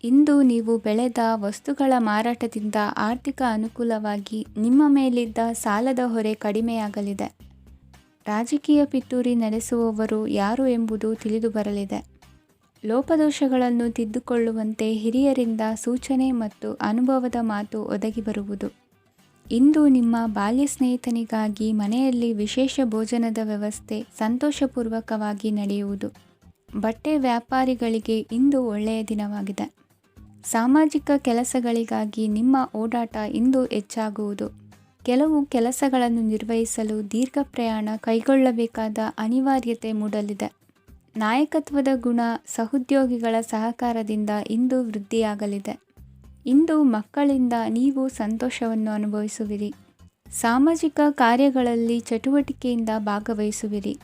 ಇಂದು ನೀವು ಬೆಳೆದ ವಸ್ತುಗಳ ಮಾರಾಟದಿಂದ ಆರ್ಥಿಕ ಅನುಕೂಲವಾಗಿ ನಿಮ್ಮ ಮೇಲಿದ್ದ ಸಾಲದ ಹೊರೆ ಕಡಿಮೆಯಾಗಲಿದೆ. ರಾಜಕೀಯ ಪಿತೂರಿ ನಡೆಸುವವರು ಯಾರು ಎಂಬುದು ತಿಳಿದು ಬರಲಿದೆ. ಲೋಪದೋಷಗಳನ್ನು ತಿದ್ದುಕೊಳ್ಳುವಂತೆ ಹಿರಿಯರಿಂದ ಸೂಚನೆ ಮತ್ತು ಅನುಭವದ ಮಾತು ಒದಗಿ ಬರುವುದು. ಇಂದು ನಿಮ್ಮ ಬಾಲ್ಯ ಸ್ನೇಹಿತನಿಗಾಗಿ ಮನೆಯಲ್ಲಿ ವಿಶೇಷ ಭೋಜನದ ವ್ಯವಸ್ಥೆ ಸಂತೋಷಪೂರ್ವಕವಾಗಿ ನಡೆಯುವುದು. ಬಟ್ಟೆ ವ್ಯಾಪಾರಿಗಳಿಗೆ ಇಂದು ಒಳ್ಳೆಯ ದಿನವಾಗಿದೆ. ಸಾಮಾಜಿಕ ಕೆಲಸಗಳಿಗಾಗಿ ನಿಮ್ಮ ಓಡಾಟ ಇಂದು ಹೆಚ್ಚಾಗುವುದು. ಕೆಲವು ಕೆಲಸಗಳನ್ನು ನಿರ್ವಹಿಸಲು ದೀರ್ಘ ಪ್ರಯಾಣ ಕೈಗೊಳ್ಳಬೇಕಾದ ಅನಿವಾರ್ಯತೆ ಮೂಡಲಿದೆ. ನಾಯಕತ್ವದ ಗುಣ ಸಹೋದ್ಯೋಗಿಗಳ ಸಹಕಾರದಿಂದ ಇಂದು ವೃದ್ಧಿಯಾಗಲಿದೆ. ಇಂದು ಮಕ್ಕಳಿಂದ ನೀವು ಸಂತೋಷವನ್ನು ಅನುಭವಿಸುವಿರಿ. ಸಾಮಾಜಿಕ ಕಾರ್ಯಗಳಲ್ಲಿ ಚಟುವಟಿಕೆಯಿಂದ ಭಾಗವಹಿಸುವಿರಿ.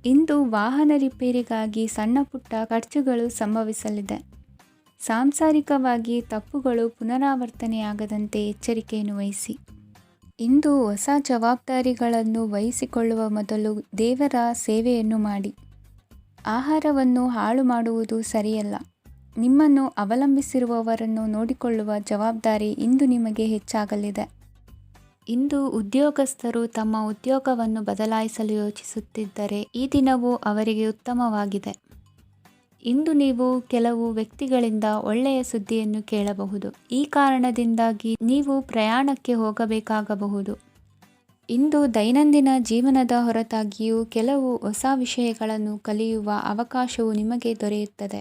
ಇಂದು ವಾಹನ ರಿಪೇರಿಗಾಗಿ ಸಣ್ಣ ಪುಟ್ಟ ಖರ್ಚುಗಳು ಸಂಭವಿಸಲಿದೆ. ಸಾಂಸಾರಿಕವಾಗಿ ತಪ್ಪುಗಳು ಪುನರಾವರ್ತನೆಯಾಗದಂತೆ ಎಚ್ಚರಿಕೆಯನ್ನು ವಹಿಸಿ. ಇಂದು ಹೊಸ ಜವಾಬ್ದಾರಿಗಳನ್ನು ವಹಿಸಿಕೊಳ್ಳುವ ಮೊದಲು ದೇವರ ಸೇವೆಯನ್ನು ಮಾಡಿ. ಆಹಾರವನ್ನು ಹಾಳು ಮಾಡುವುದು ಸರಿಯಲ್ಲ. ನಿಮ್ಮನ್ನು ಅವಲಂಬಿಸಿರುವವರನ್ನು ನೋಡಿಕೊಳ್ಳುವ ಜವಾಬ್ದಾರಿ ಇಂದು ನಿಮಗೆ ಹೆಚ್ಚಾಗಲಿದೆ. ಇಂದು ಉದ್ಯೋಗಸ್ಥರು ತಮ್ಮ ಉದ್ಯೋಗವನ್ನು ಬದಲಾಯಿಸಲು ಯೋಚಿಸುತ್ತಿದ್ದರೆ ಈ ದಿನವೂ ಅವರಿಗೆ ಉತ್ತಮವಾಗಿದೆ. ಇಂದು ನೀವು ಕೆಲವು ವ್ಯಕ್ತಿಗಳಿಂದ ಒಳ್ಳೆಯ ಸುದ್ದಿಯನ್ನು ಕೇಳಬಹುದು. ಈ ಕಾರಣದಿಂದಾಗಿ ನೀವು ಪ್ರಯಾಣಕ್ಕೆ ಹೋಗಬೇಕಾಗಬಹುದು. ಇಂದು ದೈನಂದಿನ ಜೀವನದ ಹೊರತಾಗಿಯೂ ಕೆಲವು ಹೊಸ ವಿಷಯಗಳನ್ನು ಕಲಿಯುವ ಅವಕಾಶವು ನಿಮಗೆ ದೊರೆಯುತ್ತದೆ.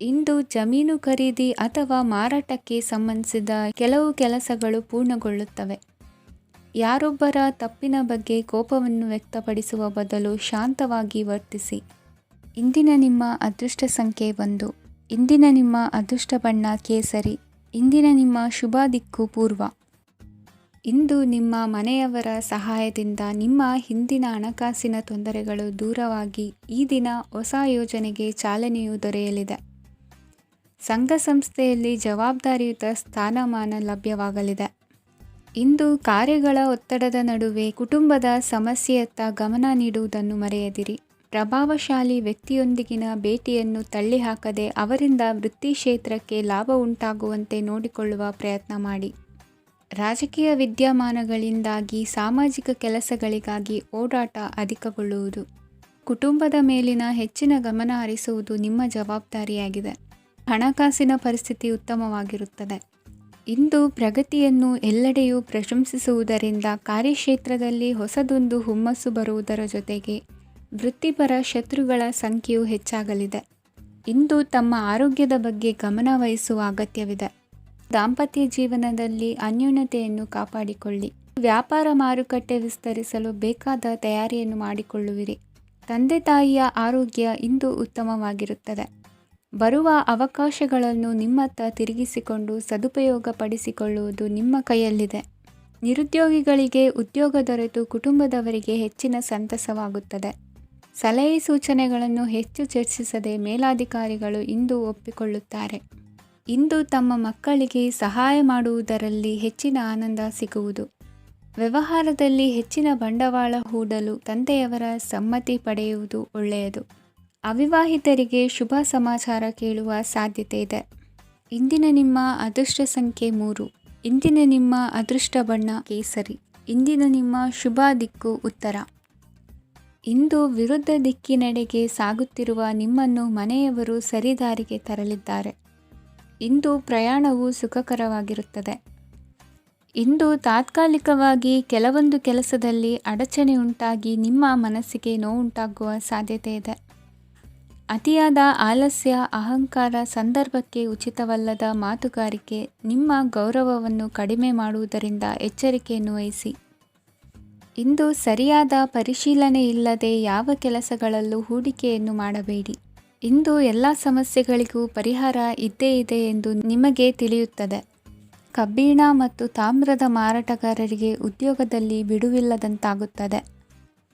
ಇಂದು ಜಮೀನು ಖರೀದಿ ಅಥವಾ ಮಾರಾಟಕ್ಕೆ ಸಂಬಂಧಿಸಿದ ಕೆಲವು ಕೆಲಸಗಳು ಪೂರ್ಣಗೊಳ್ಳುತ್ತವೆ. ಯಾರೊಬ್ಬರ ತಪ್ಪಿನ ಬಗ್ಗೆ ಕೋಪವನ್ನು ವ್ಯಕ್ತಪಡಿಸುವ ಬದಲು ಶಾಂತವಾಗಿ ವರ್ತಿಸಿ. ಇಂದಿನ ನಿಮ್ಮ ಅದೃಷ್ಟ ಸಂಖ್ಯೆ 1. ಇಂದಿನ ನಿಮ್ಮ ಅದೃಷ್ಟ ಬಣ್ಣ ಕೇಸರಿ. ಇಂದಿನ ನಿಮ್ಮ ಶುಭ ದಿಕ್ಕು ಪೂರ್ವ. ಇಂದು ನಿಮ್ಮ ಮನೆಯವರ ಸಹಾಯದಿಂದ ನಿಮ್ಮ ಹಿಂದಿನ ಹಣಕಾಸಿನ ತೊಂದರೆಗಳು ದೂರವಾಗಿ ಈ ದಿನ ಹೊಸ ಯೋಜನೆಗೆ ಚಾಲನೆಯು ದೊರೆಯಲಿದೆ. ಸಂಘ ಸಂಸ್ಥೆಯಲ್ಲಿ ಜವಾಬ್ದಾರಿಯುತ ಸ್ಥಾನಮಾನ ಲಭ್ಯವಾಗಲಿದೆ. ಇಂದು ಕಾರ್ಯಗಳ ಒತ್ತಡದ ನಡುವೆ ಕುಟುಂಬದ ಸಮಸ್ಯೆಯತ್ತ ಗಮನ ನೀಡುವುದನ್ನು ಮರೆಯದಿರಿ. ಪ್ರಭಾವಶಾಲಿ ವ್ಯಕ್ತಿಯೊಂದಿಗಿನ ಭೇಟಿಯನ್ನು ತಳ್ಳಿಹಾಕದೆ ಅವರಿಂದ ವೃತ್ತಿ ಕ್ಷೇತ್ರಕ್ಕೆ ಲಾಭ ಉಂಟಾಗುವಂತೆ ನೋಡಿಕೊಳ್ಳುವ ಪ್ರಯತ್ನ ಮಾಡಿ. ರಾಜಕೀಯ ವಿದ್ಯಮಾನಗಳಿಂದಾಗಿ ಸಾಮಾಜಿಕ ಕೆಲಸಗಳಿಗಾಗಿ ಓಡಾಟ ಅಧಿಕಗೊಳ್ಳುವುದು. ಕುಟುಂಬದ ಮೇಲಿನ ಹೆಚ್ಚಿನ ಗಮನ ಹರಿಸುವುದು ನಿಮ್ಮ ಜವಾಬ್ದಾರಿಯಾಗಿದೆ. ಹಣಕಾಸಿನ ಪರಿಸ್ಥಿತಿ ಉತ್ತಮವಾಗಿರುತ್ತದೆ. ಇಂದು ಪ್ರಗತಿಯನ್ನು ಎಲ್ಲೆಡೆಯೂ ಪ್ರಶಂಸಿಸುವುದರಿಂದ ಕಾರ್ಯಕ್ಷೇತ್ರದಲ್ಲಿ ಹೊಸದೊಂದು ಹುಮ್ಮಸ್ಸು ಬರುವುದರ ಜೊತೆಗೆ ವೃತ್ತಿಪರ ಶತ್ರುಗಳ ಸಂಖ್ಯೆಯು ಹೆಚ್ಚಾಗಲಿದೆ. ಇಂದು ತಮ್ಮ ಆರೋಗ್ಯದ ಬಗ್ಗೆ ಗಮನ ವಹಿಸುವ ಅಗತ್ಯವಿದೆ. ದಾಂಪತ್ಯ ಜೀವನದಲ್ಲಿ ಅನ್ಯೋನ್ಯತೆಯನ್ನು ಕಾಪಾಡಿಕೊಳ್ಳಿ. ವ್ಯಾಪಾರ ಮಾರುಕಟ್ಟೆ ವಿಸ್ತರಿಸಲು ಬೇಕಾದ ತಯಾರಿಯನ್ನು ಮಾಡಿಕೊಳ್ಳುವಿರಿ. ತಂದೆ ತಾಯಿಯ ಆರೋಗ್ಯ ಇಂದು ಉತ್ತಮವಾಗಿರುತ್ತದೆ. ಬರುವ ಅವಕಾಶಗಳನ್ನು ನಿಮ್ಮತ್ತ ತಿರುಗಿಸಿಕೊಂಡು ಸದುಪಯೋಗಪಡಿಸಿಕೊಳ್ಳುವುದು ನಿಮ್ಮ ಕೈಯಲ್ಲಿದೆ. ನಿರುದ್ಯೋಗಿಗಳಿಗೆ ಉದ್ಯೋಗ ದೊರೆತು ಕುಟುಂಬದವರಿಗೆ ಹೆಚ್ಚಿನ ಸಂತಸವಾಗುತ್ತದೆ. ಸಲಹೆ ಸೂಚನೆಗಳನ್ನು ಹೆಚ್ಚು ಚರ್ಚಿಸದೆ ಮೇಲಾಧಿಕಾರಿಗಳು ಇಂದು ಒಪ್ಪಿಕೊಳ್ಳುತ್ತಾರೆ. ಇಂದು ತಮ್ಮ ಮಕ್ಕಳಿಗೆ ಸಹಾಯ ಮಾಡುವುದರಲ್ಲಿ ಹೆಚ್ಚಿನ ಆನಂದ ಸಿಗುವುದು. ವ್ಯವಹಾರದಲ್ಲಿ ಹೆಚ್ಚಿನ ಬಂಡವಾಳ ಹೂಡಲು ತಂದೆಯವರ ಸಮ್ಮತಿ ಪಡೆಯುವುದು ಒಳ್ಳೆಯದು. ಅವಿವಾಹಿತರಿಗೆ ಶುಭ ಸಮಾಚಾರ ಕೇಳುವ ಸಾಧ್ಯತೆ ಇದೆ. ಇಂದಿನ ನಿಮ್ಮ ಅದೃಷ್ಟ ಸಂಖ್ಯೆ 3. ಇಂದಿನ ನಿಮ್ಮ ಅದೃಷ್ಟ ಬಣ್ಣ ಕೇಸರಿ. ಇಂದಿನ ನಿಮ್ಮ ಶುಭ ದಿಕ್ಕು ಉತ್ತರ. ಇಂದು ವಿರುದ್ಧ ದಿಕ್ಕಿನೆಡೆಗೆ ಸಾಗುತ್ತಿರುವ ನಿಮ್ಮನ್ನು ಮನೆಯವರು ಸರಿದಾರಿಗೆ ತರಲಿದ್ದಾರೆ. ಇಂದು ಪ್ರಯಾಣವು ಸುಖಕರವಾಗಿರುತ್ತದೆ. ಇಂದು ತಾತ್ಕಾಲಿಕವಾಗಿ ಕೆಲವೊಂದು ಕೆಲಸದಲ್ಲಿ ಅಡಚಣೆ ಉಂಟಾಗಿ ನಿಮ್ಮ ಮನಸ್ಸಿಗೆ ನೋವುಂಟಾಗುವ ಸಾಧ್ಯತೆ ಇದೆ. ಅತಿಯಾದ ಆಲಸ್ಯ, ಅಹಂಕಾರ, ಸಂದರ್ಭಕ್ಕೆ ಉಚಿತವಲ್ಲದ ಮಾತುಗಾರಿಕೆ ನಿಮ್ಮ ಗೌರವವನ್ನು ಕಡಿಮೆ ಮಾಡುವುದರಿಂದ ಎಚ್ಚರಿಕೆಯನ್ನು ವಹಿಸಿ. ಇಂದು ಸರಿಯಾದ ಪರಿಶೀಲನೆ ಇಲ್ಲದೆ ಯಾವ ಕೆಲಸಗಳಲ್ಲೂ ಹೂಡಿಕೆಯನ್ನು ಮಾಡಬೇಡಿ. ಇಂದು ಎಲ್ಲ ಸಮಸ್ಯೆಗಳಿಗೂ ಪರಿಹಾರ ಇದ್ದೇ ಇದೆ ಎಂದು ನಿಮಗೆ ತಿಳಿಯುತ್ತದೆ. ಕಬ್ಬಿಣ ಮತ್ತು ತಾಮ್ರದ ಮಾರಾಟಗಾರರಿಗೆ ಉದ್ಯೋಗದಲ್ಲಿ ಬಿಡುವಿಲ್ಲದಂತಾಗುತ್ತದೆ.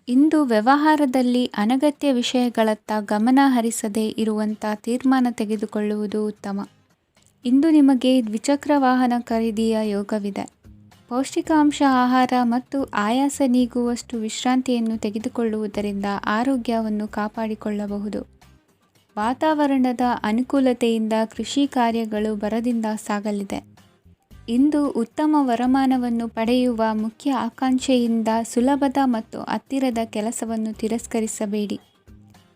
ಇಂದು ವ್ಯವಹಾರದಲ್ಲಿ ಅನಗತ್ಯ ವಿಷಯಗಳತ್ತ ಗಮನ ಹರಿಸದೇ ಇರುವಂಥ ತೀರ್ಮಾನ ತೆಗೆದುಕೊಳ್ಳುವುದು ಉತ್ತಮ. ಇಂದು ನಿಮಗೆ ದ್ವಿಚಕ್ರ ವಾಹನ ಖರೀದಿಯ ಯೋಗವಿದೆ. ಪೌಷ್ಟಿಕಾಂಶ ಆಹಾರ ಮತ್ತು ಆಯಾಸ ನೀಗುವಷ್ಟು ವಿಶ್ರಾಂತಿಯನ್ನು ತೆಗೆದುಕೊಳ್ಳುವುದರಿಂದ ಆರೋಗ್ಯವನ್ನು ಕಾಪಾಡಿಕೊಳ್ಳಬಹುದು. ವಾತಾವರಣದ ಅನುಕೂಲತೆಯಿಂದ ಕೃಷಿ ಕಾರ್ಯಗಳು ಭರದಿಂದ ಸಾಗಲಿದೆ. ಇಂದು ಉತ್ತಮ ವರಮಾನವನ್ನು ಪಡೆಯುವ ಮುಖ್ಯ ಆಕಾಂಕ್ಷೆಯಿಂದ ಸುಲಭದ ಮತ್ತು ಹತ್ತಿರದ ಕೆಲಸವನ್ನು ತಿರಸ್ಕರಿಸಬೇಡಿ.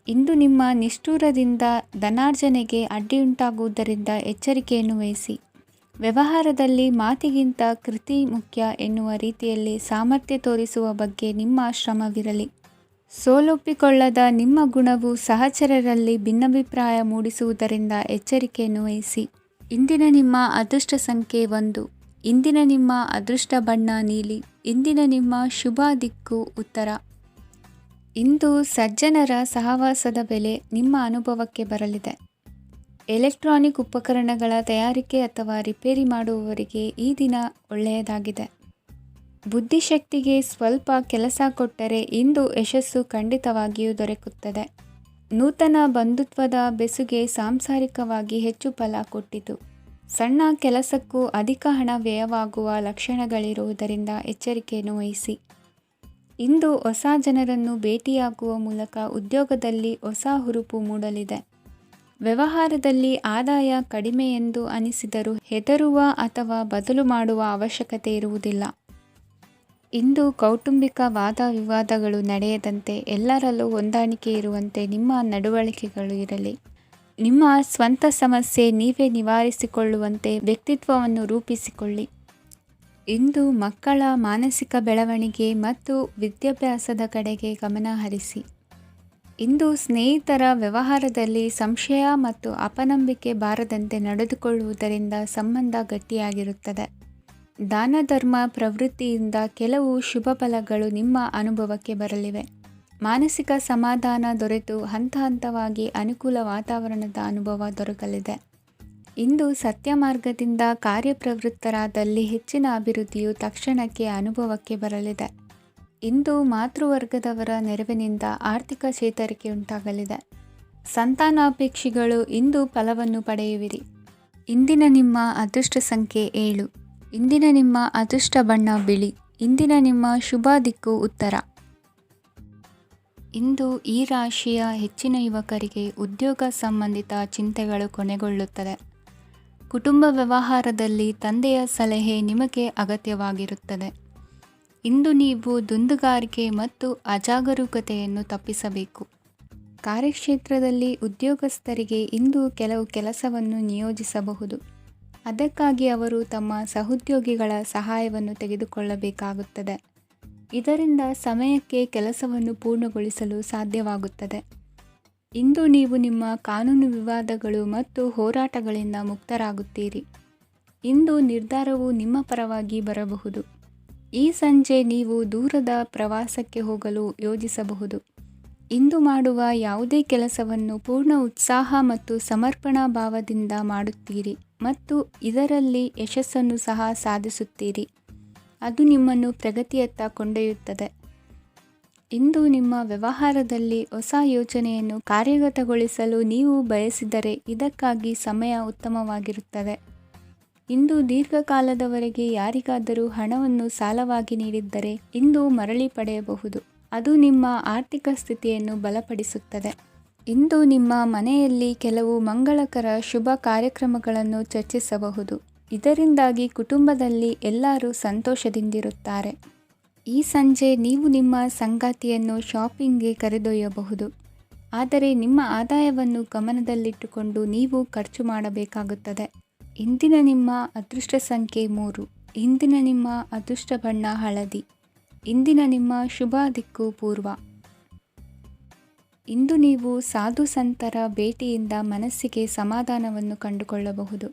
ಇಂದು ನಿಮ್ಮ ನಿಷ್ಠುರದಿಂದ ಧನಾರ್ಜನೆಗೆ ಅಡ್ಡಿಯುಂಟಾಗುವುದರಿಂದ ಎಚ್ಚರಿಕೆಯನ್ನು ವಹಿಸಿ. ವ್ಯವಹಾರದಲ್ಲಿ ಮಾತಿಗಿಂತ ಕೃತಿ ಮುಖ್ಯ ಎನ್ನುವ ರೀತಿಯಲ್ಲಿ ಸಾಮರ್ಥ್ಯ ತೋರಿಸುವ ಬಗ್ಗೆ ನಿಮ್ಮ ಶ್ರಮವಿರಲಿ. ಸೋಲೊಪ್ಪಿಕೊಳ್ಳದ ನಿಮ್ಮ ಗುಣವು ಸಹಚರರಲ್ಲಿ ಭಿನ್ನಾಭಿಪ್ರಾಯ ಮೂಡಿಸುವುದರಿಂದ ಎಚ್ಚರಿಕೆಯನ್ನು ವಹಿಸಿ. ಇಂದಿನ ನಿಮ್ಮ ಅದೃಷ್ಟ ಸಂಖ್ಯೆ 1. ಇಂದಿನ ನಿಮ್ಮ ಅದೃಷ್ಟ ಬಣ್ಣ ನೀಲಿ. ಇಂದಿನ ನಿಮ್ಮ ಶುಭ ದಿಕ್ಕು ಉತ್ತರ. ಇಂದು ಸಜ್ಜನರ ಸಹವಾಸದ ಬೆಲೆ ನಿಮ್ಮ ಅನುಭವಕ್ಕೆ ಬರಲಿದೆ. ಎಲೆಕ್ಟ್ರಾನಿಕ್ ಉಪಕರಣಗಳ ತಯಾರಿಕೆ ಅಥವಾ ರಿಪೇರಿ ಮಾಡುವವರಿಗೆ ಈ ದಿನ ಒಳ್ಳೆಯದಾಗಿದೆ. ಬುದ್ಧಿಶಕ್ತಿಗೆ ಸ್ವಲ್ಪ ಕೆಲಸ ಕೊಟ್ಟರೆ ಇಂದು ಯಶಸ್ಸು ಖಂಡಿತವಾಗಿಯೂ ದೊರಕುತ್ತದೆ. ನೂತನ ಬಂಧುತ್ವದ ಬೆಸುಗೆ ಸಾಂಸಾರಿಕವಾಗಿ ಹೆಚ್ಚು ಫಲ ಕೊಟ್ಟಿತು. ಸಣ್ಣ ಕೆಲಸಕ್ಕೂ ಅಧಿಕ ಹಣ ವ್ಯಯವಾಗುವ ಲಕ್ಷಣಗಳಿರುವುದರಿಂದ ಎಚ್ಚರಿಕೆಯನ್ನು ವಹಿಸಿ. ಇಂದು ಹೊಸ ಜನರನ್ನು ಭೇಟಿಯಾಗುವ ಮೂಲಕ ಉದ್ಯೋಗದಲ್ಲಿ ಹೊಸ ಹುರುಪು ಮೂಡಲಿದೆ. ವ್ಯವಹಾರದಲ್ಲಿ ಆದಾಯ ಕಡಿಮೆ ಎಂದು ಅನಿಸಿದರೂ ಹೆದರುವ ಅಥವಾ ಬದಲು ಮಾಡುವ ಅವಶ್ಯಕತೆ ಇರುವುದಿಲ್ಲ. ಇಂದು ಕೌಟುಂಬಿಕ ವಾದ ವಿವಾದಗಳು ನಡೆಯದಂತೆ ಎಲ್ಲರಲ್ಲೂ ಹೊಂದಾಣಿಕೆ ಇರುವಂತೆ ನಿಮ್ಮ ನಡವಳಿಕೆಗಳು ಇರಲಿ. ನಿಮ್ಮ ಸ್ವಂತ ಸಮಸ್ಯೆ ನೀವೇ ನಿವಾರಿಸಿಕೊಳ್ಳುವಂತೆ ವ್ಯಕ್ತಿತ್ವವನ್ನು ರೂಪಿಸಿಕೊಳ್ಳಿ. ಇಂದು ಮಕ್ಕಳ ಮಾನಸಿಕ ಬೆಳವಣಿಗೆ ಮತ್ತು ವಿದ್ಯಾಭ್ಯಾಸದ ಕಡೆಗೆ ಗಮನ ಹರಿಸಿ. ಇಂದು ಸ್ನೇಹಿತರ ವ್ಯವಹಾರದಲ್ಲಿ ಸಂಶಯ ಮತ್ತು ಅಪನಂಬಿಕೆ ಬಾರದಂತೆ ನಡೆದುಕೊಳ್ಳುವುದರಿಂದ ಸಂಬಂಧ ಗಟ್ಟಿಯಾಗಿರುತ್ತದೆ. ದಾನ ಧರ್ಮ ಪ್ರವೃತ್ತಿಯಿಂದ ಕೆಲವು ಶುಭ ಫಲಗಳು ನಿಮ್ಮ ಅನುಭವಕ್ಕೆ ಬರಲಿವೆ. ಮಾನಸಿಕ ಸಮಾಧಾನ ದೊರೆತು ಹಂತ ಹಂತವಾಗಿ ಅನುಕೂಲ ವಾತಾವರಣದ ಅನುಭವ ದೊರಕಲಿದೆ. ಇಂದು ಸತ್ಯ ಮಾರ್ಗದಿಂದ ಕಾರ್ಯಪ್ರವೃತ್ತರಾದಲ್ಲಿ ಹೆಚ್ಚಿನ ಅಭಿವೃದ್ಧಿಯು ತಕ್ಷಣಕ್ಕೆ ಅನುಭವಕ್ಕೆ ಬರಲಿದೆ. ಇಂದು ಮಾತೃವರ್ಗದವರ ನೆರವಿನಿಂದ ಆರ್ಥಿಕ ಚೇತರಿಕೆ ಉಂಟಾಗಲಿದೆ. ಸಂತಾನಾಪೇಕ್ಷಿಗಳು ಇಂದು ಫಲವನ್ನು ಪಡೆಯುವಿರಿ. ಇಂದಿನ ನಿಮ್ಮ ಅದೃಷ್ಟ ಸಂಖ್ಯೆ 7. ಇಂದಿನ ನಿಮ್ಮ ಅದೃಷ್ಟ ಬಣ್ಣ ಬಿಳಿ. ಇಂದಿನ ನಿಮ್ಮ ಶುಭ ದಿಕ್ಕು ಉತ್ತರ. ಇಂದು ಈ ರಾಶಿಯ ಹೆಚ್ಚಿನ ಯುವಕರಿಗೆ ಉದ್ಯೋಗ ಸಂಬಂಧಿತ ಚಿಂತೆಗಳು ಕೊನೆಗೊಳ್ಳುತ್ತದೆ. ಕುಟುಂಬ ವ್ಯವಹಾರದಲ್ಲಿ ತಂದೆಯ ಸಲಹೆ ನಿಮಗೆ ಅಗತ್ಯವಾಗಿರುತ್ತದೆ. ಇಂದು ನೀವು ದುಂದುಗಾರಿಕೆ ಮತ್ತು ಅಜಾಗರೂಕತೆಯನ್ನು ತಪ್ಪಿಸಬೇಕು. ಕಾರ್ಯಕ್ಷೇತ್ರದಲ್ಲಿ ಉದ್ಯೋಗಸ್ಥರಿಗೆ ಇಂದು ಕೆಲವು ಕೆಲಸವನ್ನು ನಿಯೋಜಿಸಬಹುದು. ಅದಕ್ಕಾಗಿ ಅವರು ತಮ್ಮ ಸಹೋದ್ಯೋಗಿಗಳ ಸಹಾಯವನ್ನು ತೆಗೆದುಕೊಳ್ಳಬೇಕಾಗುತ್ತದೆ. ಇದರಿಂದ ಸಮಯಕ್ಕೆ ಕೆಲಸವನ್ನು ಪೂರ್ಣಗೊಳಿಸಲು ಸಾಧ್ಯವಾಗುತ್ತದೆ. ಇಂದು ನೀವು ನಿಮ್ಮ ಕಾನೂನು ವಿವಾದಗಳು ಮತ್ತು ಹೋರಾಟಗಳಿಂದ ಮುಕ್ತರಾಗುತ್ತೀರಿ. ಇಂದು ನಿರ್ಧಾರವು ನಿಮ್ಮ ಪರವಾಗಿ ಬರಬಹುದು. ಈ ಸಂಜೆ ನೀವು ದೂರದ ಪ್ರವಾಸಕ್ಕೆ ಹೋಗಲು ಯೋಜಿಸಬಹುದು. ಇಂದು ಮಾಡುವ ಯಾವುದೇ ಕೆಲಸವನ್ನು ಪೂರ್ಣ ಉತ್ಸಾಹ ಮತ್ತು ಸಮರ್ಪಣಾ ಭಾವದಿಂದ ಮಾಡುತ್ತೀರಿ ಮತ್ತು ಇದರಲ್ಲಿ ಯಶಸ್ಸನ್ನು ಸಹ ಸಾಧಿಸುತ್ತೀರಿ. ಅದು ನಿಮ್ಮನ್ನು ಪ್ರಗತಿಯತ್ತ ಕೊಂಡೊಯ್ಯುತ್ತದೆ. ಇಂದು ನಿಮ್ಮ ವ್ಯವಹಾರದಲ್ಲಿ ಹೊಸ ಯೋಜನೆಯನ್ನು ಕಾರ್ಯಗತಗೊಳಿಸಲು ನೀವು ಬಯಸಿದರೆ ಇದಕ್ಕಾಗಿ ಸಮಯ ಉತ್ತಮವಾಗಿರುತ್ತದೆ. ಇಂದು ದೀರ್ಘಕಾಲದವರೆಗೆ ಯಾರಿಗಾದರೂ ಹಣವನ್ನು ಸಾಲವಾಗಿ ನೀಡಿದ್ದರೆ ಇಂದು ಮರಳಿ ಪಡೆಯಬಹುದು. ಅದು ನಿಮ್ಮ ಆರ್ಥಿಕ ಸ್ಥಿತಿಯನ್ನು ಬಲಪಡಿಸುತ್ತದೆ. ಇಂದು ನಿಮ್ಮ ಮನೆಯಲ್ಲಿ ಕೆಲವು ಮಂಗಳಕರ ಶುಭ ಕಾರ್ಯಕ್ರಮಗಳನ್ನು ಚರ್ಚಿಸಬಹುದು. ಇದರಿಂದಾಗಿ ಕುಟುಂಬದಲ್ಲಿ ಎಲ್ಲರೂ ಸಂತೋಷದಿಂದಿರುತ್ತಾರೆ. ಈ ಸಂಜೆ ನೀವು ನಿಮ್ಮ ಸಂಗಾತಿಯನ್ನು ಶಾಪಿಂಗ್ಗೆ ಕರೆದೊಯ್ಯಬಹುದು. ಆದರೆ ನಿಮ್ಮ ಆದಾಯವನ್ನು ಗಮನದಲ್ಲಿಟ್ಟುಕೊಂಡು ನೀವು ಖರ್ಚು ಮಾಡಬೇಕಾಗುತ್ತದೆ. ಇಂದಿನ ನಿಮ್ಮ ಅದೃಷ್ಟ ಸಂಖ್ಯೆ 3. ಇಂದಿನ ನಿಮ್ಮ ಅದೃಷ್ಟ ಬಣ್ಣ ಹಳದಿ. ಇಂದಿನ ನಿಮ್ಮ ಶುಭ ದಿಕ್ಕು ಪೂರ್ವ. ಇಂದು ನೀವು ಸಾಧು ಸಂತರ ಭೇಟಿಯಿಂದ ಮನಸ್ಸಿಗೆ ಸಮಾಧಾನವನ್ನು ಕಂಡುಕೊಳ್ಳಬಹುದು.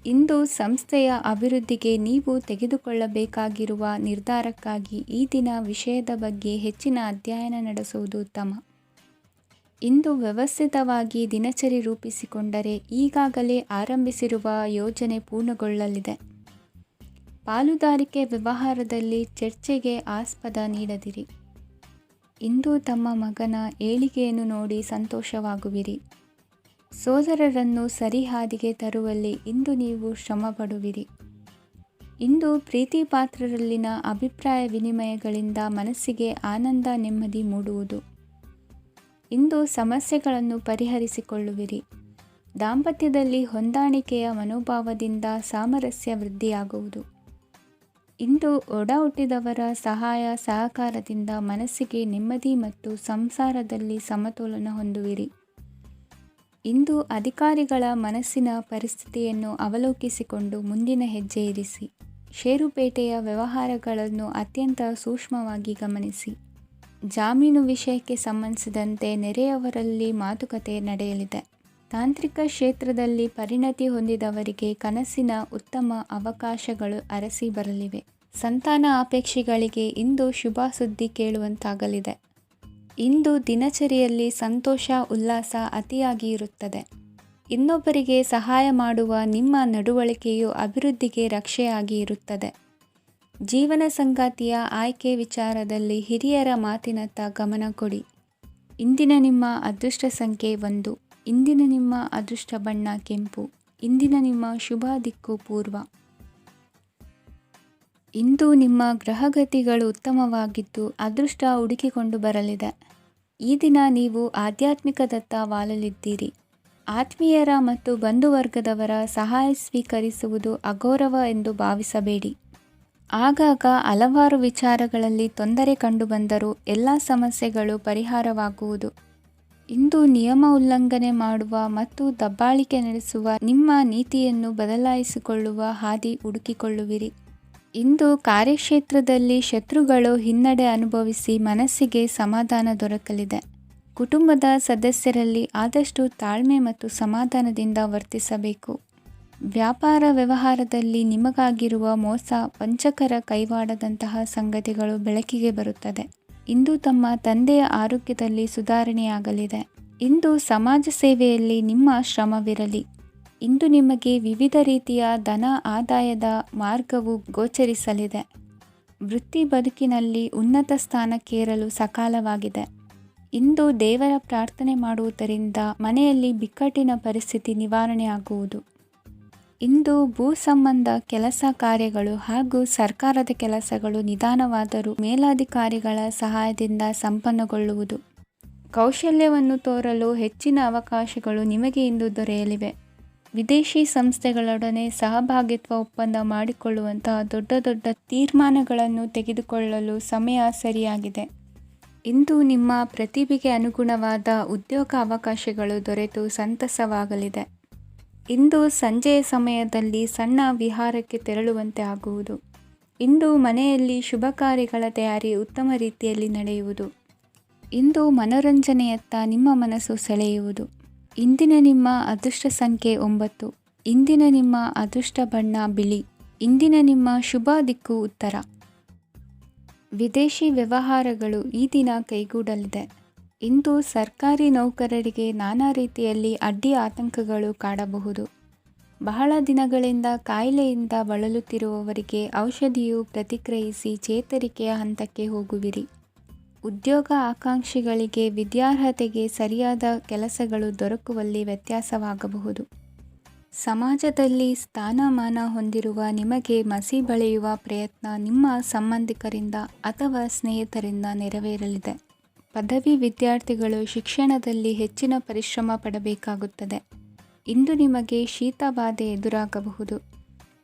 ಇಂದು ಸಂಸ್ಥೆಯ ಅಭಿವೃದ್ಧಿಗೆ ನೀವು ತೆಗೆದುಕೊಳ್ಳಬೇಕಾಗಿರುವ ನಿರ್ಧಾರಕ್ಕಾಗಿ ಈ ದಿನ ವಿಷಯದ ಬಗ್ಗೆ ಹೆಚ್ಚಿನ ಅಧ್ಯಯನ ನಡೆಸುವುದು ಉತ್ತಮ. ಇಂದು ವ್ಯವಸ್ಥಿತವಾಗಿ ದಿನಚರಿ ರೂಪಿಸಿಕೊಂಡರೆ ಈಗಾಗಲೇ ಆರಂಭಿಸಿರುವ ಯೋಜನೆ ಪೂರ್ಣಗೊಳ್ಳಲಿದೆ. ಪಾಲುದಾರಿಕೆ ವ್ಯವಹಾರದಲ್ಲಿ ಚರ್ಚೆಗೆ ಆಸ್ಪದ ನೀಡದಿರಿ. ಇಂದು ತಮ್ಮ ಮಗನ ಏಳಿಗೆಯನ್ನು ನೋಡಿ ಸಂತೋಷವಾಗುವಿರಿ. ಸೋದರರನ್ನು ಸರಿಹಾದಿಗೆ ತರುವಲ್ಲಿ ಇಂದು ನೀವು ಶ್ರಮಪಡುವಿರಿ. ಇಂದು ಪ್ರೀತಿ ಪಾತ್ರರಲ್ಲಿನ ಅಭಿಪ್ರಾಯ ವಿನಿಮಯಗಳಿಂದ ಮನಸ್ಸಿಗೆ ಆನಂದ ನೆಮ್ಮದಿ ಮೂಡುವುದು. ಇಂದು ಸಮಸ್ಯೆಗಳನ್ನು ಪರಿಹರಿಸಿಕೊಳ್ಳುವಿರಿ. ದಾಂಪತ್ಯದಲ್ಲಿ ಹೊಂದಾಣಿಕೆಯ ಮನೋಭಾವದಿಂದ ಸಾಮರಸ್ಯ ವೃದ್ಧಿಯಾಗುವುದು. ಇಂದು ಒಡ ಹುಟ್ಟಿದವರ ಸಹಾಯ ಸಹಕಾರದಿಂದ ಮನಸ್ಸಿಗೆ ನೆಮ್ಮದಿ ಮತ್ತು ಸಂಸಾರದಲ್ಲಿ ಸಮತೋಲನ ಹೊಂದುವಿರಿ. ಇಂದು ಅಧಿಕಾರಿಗಳ ಮನಸ್ಸಿನ ಪರಿಸ್ಥಿತಿಯನ್ನು ಅವಲೋಕಿಸಿಕೊಂಡು ಮುಂದಿನ ಹೆಜ್ಜೆ ಇರಿಸಿ. ಷೇರುಪೇಟೆಯ ವ್ಯವಹಾರಗಳನ್ನು ಅತ್ಯಂತ ಸೂಕ್ಷ್ಮವಾಗಿ ಗಮನಿಸಿ. ಜಾಮೀನು ವಿಷಯಕ್ಕೆ ಸಂಬಂಧಿಸಿದಂತೆ ನೆರೆಯವರಲ್ಲಿ ಮಾತುಕತೆ ನಡೆಯಲಿದೆ. ತಾಂತ್ರಿಕ ಕ್ಷೇತ್ರದಲ್ಲಿ ಪರಿಣತಿ ಹೊಂದಿದವರಿಗೆ ಕನಸಿನ ಉತ್ತಮ ಅವಕಾಶಗಳು ಅರಸಿ ಬರಲಿವೆ. ಸಂತಾನ ಅಪೇಕ್ಷೆಗಳಿಗೆ ಇಂದು ಶುಭ ಸುದ್ದಿ ಕೇಳುವಂತಾಗಲಿದೆ. ಇಂದು ದಿನಚರಿಯಲ್ಲಿ ಸಂತೋಷ ಉಲ್ಲಾಸ ಅತಿಯಾಗಿ ಇರುತ್ತದೆ. ಇನ್ನೊಬ್ಬರಿಗೆ ಸಹಾಯ ಮಾಡುವ ನಿಮ್ಮ ನಡವಳಿಕೆಯು ಅಭಿವೃದ್ಧಿಗೆ ರಕ್ಷೆಯಾಗಿ ಇರುತ್ತದೆ. ಜೀವನ ಸಂಗಾತಿಯ ಆಯ್ಕೆ ವಿಚಾರದಲ್ಲಿ ಹಿರಿಯರ ಮಾತಿನತ್ತ ಗಮನ ಕೊಡಿ. ಇಂದಿನ ನಿಮ್ಮ ಅದೃಷ್ಟ ಸಂಖ್ಯೆ 1. ಇಂದಿನ ನಿಮ್ಮ ಅದೃಷ್ಟ ಬಣ್ಣ ಕೆಂಪು. ಇಂದಿನ ನಿಮ್ಮ ಶುಭ ದಿಕ್ಕು ಪೂರ್ವ. ಇಂದು ನಿಮ್ಮ ಗ್ರಹಗತಿಗಳು ಉತ್ತಮವಾಗಿದ್ದು ಅದೃಷ್ಟ ಹುಡುಕಿಕೊಂಡು ಬರಲಿದೆ. ಈ ದಿನ ನೀವು ಆಧ್ಯಾತ್ಮಿಕದತ್ತ ವಾಲಲಿದ್ದೀರಿ. ಆತ್ಮೀಯರ ಮತ್ತು ಬಂಧುವರ್ಗದವರ ಸಹಾಯ ಸ್ವೀಕರಿಸುವುದು ಅಗೌರವ ಎಂದು ಭಾವಿಸಬೇಡಿ. ಆಗಾಗ ಹಲವಾರು ವಿಚಾರಗಳಲ್ಲಿ ತೊಂದರೆ ಕಂಡುಬಂದರೂ ಎಲ್ಲ ಸಮಸ್ಯೆಗಳು ಪರಿಹಾರವಾಗುವುದು. ಇಂದು ನಿಯಮ ಉಲ್ಲಂಘನೆ ಮಾಡುವ ಮತ್ತು ದಬ್ಬಾಳಿಕೆ ನಡೆಸುವ ನಿಮ್ಮ ನೀತಿಯನ್ನು ಬದಲಾಯಿಸಿಕೊಳ್ಳುವ ಹಾದಿ ಹುಡುಕಿಕೊಳ್ಳುವಿರಿ. ಇಂದು ಕಾರ್ಯಕ್ಷೇತ್ರದಲ್ಲಿ ಶತ್ರುಗಳು ಹಿನ್ನಡೆ ಅನುಭವಿಸಿ ಮನಸ್ಸಿಗೆ ಸಮಾಧಾನ ದೊರಕಲಿದೆ. ಕುಟುಂಬದ ಸದಸ್ಯರಲ್ಲಿ ಆದಷ್ಟು ತಾಳ್ಮೆ ಮತ್ತು ಸಮಾಧಾನದಿಂದ ವರ್ತಿಸಬೇಕು. ವ್ಯಾಪಾರ ವ್ಯವಹಾರದಲ್ಲಿ ನಿಮಗಾಗಿರುವ ಮೋಸ, ವಂಚಕರ ಕೈವಾಡದಂತಹ ಸಂಗತಿಗಳು ಬೆಳಕಿಗೆ ಬರುತ್ತದೆ. ಇಂದು ತಮ್ಮ ತಂದೆಯ ಆರೋಗ್ಯದಲ್ಲಿ ಸುಧಾರಣೆಯಾಗಲಿದೆ. ಇಂದು ಸಮಾಜ ಸೇವೆಯಲ್ಲಿ ನಿಮ್ಮ ಶ್ರಮವಿರಲಿ. ಇಂದು ನಿಮಗೆ ವಿವಿಧ ರೀತಿಯ ಧನ ಆದಾಯದ ಮಾರ್ಗವು ಗೋಚರಿಸಲಿದೆ. ವೃತ್ತಿ ಬದುಕಿನಲ್ಲಿ ಉನ್ನತ ಸ್ಥಾನಕ್ಕೇರಲು ಸಕಾಲವಾಗಿದೆ. ಇಂದು ದೇವರ ಪ್ರಾರ್ಥನೆ ಮಾಡುವುದರಿಂದ ಮನೆಯಲ್ಲಿ ಬಿಕ್ಕಟ್ಟಿನ ಪರಿಸ್ಥಿತಿ ನಿವಾರಣೆಯಾಗುವುದು. ಇಂದು ಭೂ ಸಂಬಂಧ ಕೆಲಸ ಕಾರ್ಯಗಳು ಹಾಗೂ ಸರ್ಕಾರದ ಕೆಲಸಗಳು ನಿಧಾನವಾದರೂ ಮೇಲಾಧಿಕಾರಿಗಳ ಸಹಾಯದಿಂದ ಸಂಪನ್ನಗೊಳ್ಳುವುದು. ಕೌಶಲ್ಯವನ್ನು ತೋರಲು ಹೆಚ್ಚಿನ ಅವಕಾಶಗಳು ನಿಮಗೆ ಇಂದು ದೊರೆಯಲಿವೆ. ವಿದೇಶಿ ಸಂಸ್ಥೆಗಳೊಡನೆ ಸಹಭಾಗಿತ್ವ ಒಪ್ಪಂದ ಮಾಡಿಕೊಳ್ಳುವಂತಹ ದೊಡ್ಡ ದೊಡ್ಡ ತೀರ್ಮಾನಗಳನ್ನು ತೆಗೆದುಕೊಳ್ಳಲು ಸಮಯ ಸರಿಯಾಗಿದೆ. ಇಂದು ನಿಮ್ಮ ಪ್ರತಿಭೆಗೆ ಅನುಗುಣವಾದ ಉದ್ಯೋಗ ಅವಕಾಶಗಳು ದೊರೆತು ಸಂತಸವಾಗಲಿದೆ. ಇಂದು ಸಂಜೆಯ ಸಮಯದಲ್ಲಿ ಸಣ್ಣ ವಿಹಾರಕ್ಕೆ ತೆರಳುವಂತೆ ಆಗುವುದು. ಇಂದು ಮನೆಯಲ್ಲಿ ಶುಭ ಕಾರ್ಯಗಳ ತಯಾರಿ ಉತ್ತಮ ರೀತಿಯಲ್ಲಿ ನಡೆಯುವುದು. ಇಂದು ಮನೋರಂಜನೆಯತ್ತ ನಿಮ್ಮ ಮನಸ್ಸು ಸೆಳೆಯುವುದು. ಇಂದಿನ ನಿಮ್ಮ ಅದೃಷ್ಟ ಸಂಖ್ಯೆ 9. ಇಂದಿನ ನಿಮ್ಮ ಅದೃಷ್ಟ ಬಣ್ಣ ಬಿಳಿ. ಇಂದಿನ ನಿಮ್ಮ ಶುಭ ದಿಕ್ಕು ಉತ್ತರ. ವಿದೇಶಿ ವ್ಯವಹಾರಗಳು ಈ ದಿನ ಕೈಗೂಡಲಿದೆ. ಇಂದು ಸರ್ಕಾರಿ ನೌಕರರಿಗೆ ನಾನಾ ರೀತಿಯಲ್ಲಿ ಅಡ್ಡಿ ಆತಂಕಗಳು ಕಾಡಬಹುದು. ಬಹಳ ದಿನಗಳಿಂದ ಕಾಯಿಲೆಯಿಂದ ಬಳಲುತ್ತಿರುವವರಿಗೆ ಔಷಧಿಯು ಪ್ರತಿಕ್ರಿಯಿಸಿ ಚೇತರಿಕೆಯ ಹಂತಕ್ಕೆ ಹೋಗುವಿರಿ. ಉದ್ಯೋಗ ಆಕಾಂಕ್ಷಿಗಳಿಗೆ ವಿದ್ಯಾರ್ಹತೆಗೆ ಸರಿಯಾದ ಕೆಲಸಗಳು ದೊರಕುವಲ್ಲಿ ವ್ಯತ್ಯಾಸವಾಗಬಹುದು. ಸಮಾಜದಲ್ಲಿ ಸ್ಥಾನಮಾನ ಹೊಂದಿರುವ ನಿಮಗೆ ಮಸಿ ಬಳಿಯುವ ಪ್ರಯತ್ನ ನಿಮ್ಮ ಸಂಬಂಧಿಕರಿಂದ ಅಥವಾ ಸ್ನೇಹಿತರಿಂದ ನೆರವೇರಲಿದೆ. ಪದವಿ ವಿದ್ಯಾರ್ಥಿಗಳು ಶಿಕ್ಷಣದಲ್ಲಿ ಹೆಚ್ಚಿನ ಪರಿಶ್ರಮ ಪಡಬೇಕಾಗುತ್ತದೆ. ಇಂದು ನಿಮಗೆ ಶೀತ ಬಾಧೆ ಎದುರಾಗಬಹುದು.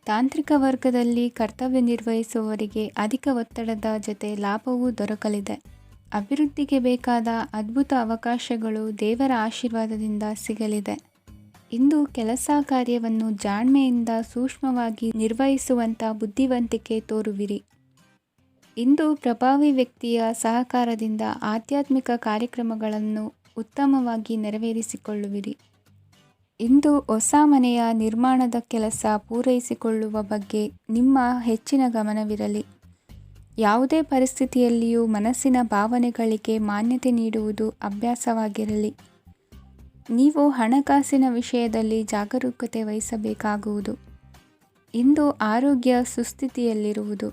ತಾಂತ್ರಿಕ ವರ್ಗದಲ್ಲಿ ಕರ್ತವ್ಯ ನಿರ್ವಹಿಸುವವರಿಗೆ ಅಧಿಕ ಒತ್ತಡದ ಜೊತೆ ಲಾಭವೂ ದೊರಕಲಿದೆ. ಅಭಿವೃದ್ಧಿಗೆ ಬೇಕಾದ ಅದ್ಭುತ ಅವಕಾಶಗಳು ದೇವರ ಆಶೀರ್ವಾದದಿಂದ ಸಿಗಲಿದೆ. ಇಂದು ಕೆಲಸ ಕಾರ್ಯವನ್ನು ಜಾಣ್ಮೆಯಿಂದ ಸೂಕ್ಷ್ಮವಾಗಿ ನಿರ್ವಹಿಸುವಂಥ ಬುದ್ಧಿವಂತಿಕೆ ತೋರುವಿರಿ. ಇಂದು ಪ್ರಭಾವಿ ವ್ಯಕ್ತಿಯ ಸಹಕಾರದಿಂದ ಆಧ್ಯಾತ್ಮಿಕ ಕಾರ್ಯಕ್ರಮಗಳನ್ನು ಉತ್ತಮವಾಗಿ ನೆರವೇರಿಸಿಕೊಳ್ಳುವಿರಿ. ಇಂದು ಹೊಸ ಮನೆಯ ನಿರ್ಮಾಣದ ಕೆಲಸ ಪೂರೈಸಿಕೊಳ್ಳುವ ಬಗ್ಗೆ ನಿಮ್ಮ ಹೆಚ್ಚಿನ ಗಮನವಿರಲಿ. ಯಾವುದೇ ಪರಿಸ್ಥಿತಿಯಲ್ಲಿಯೂ ಮನಸ್ಸಿನ ಭಾವನೆಗಳಿಗೆ ಮಾನ್ಯತೆ ನೀಡುವುದು ಅಭ್ಯಾಸವಾಗಿರಲಿ. ನೀವು ಹಣಕಾಸಿನ ವಿಷಯದಲ್ಲಿ ಜಾಗರೂಕತೆ ವಹಿಸಬೇಕಾಗುವುದು. ಇಂದು ಆರೋಗ್ಯ ಸುಸ್ಥಿತಿಯಲ್ಲಿರುವುದು.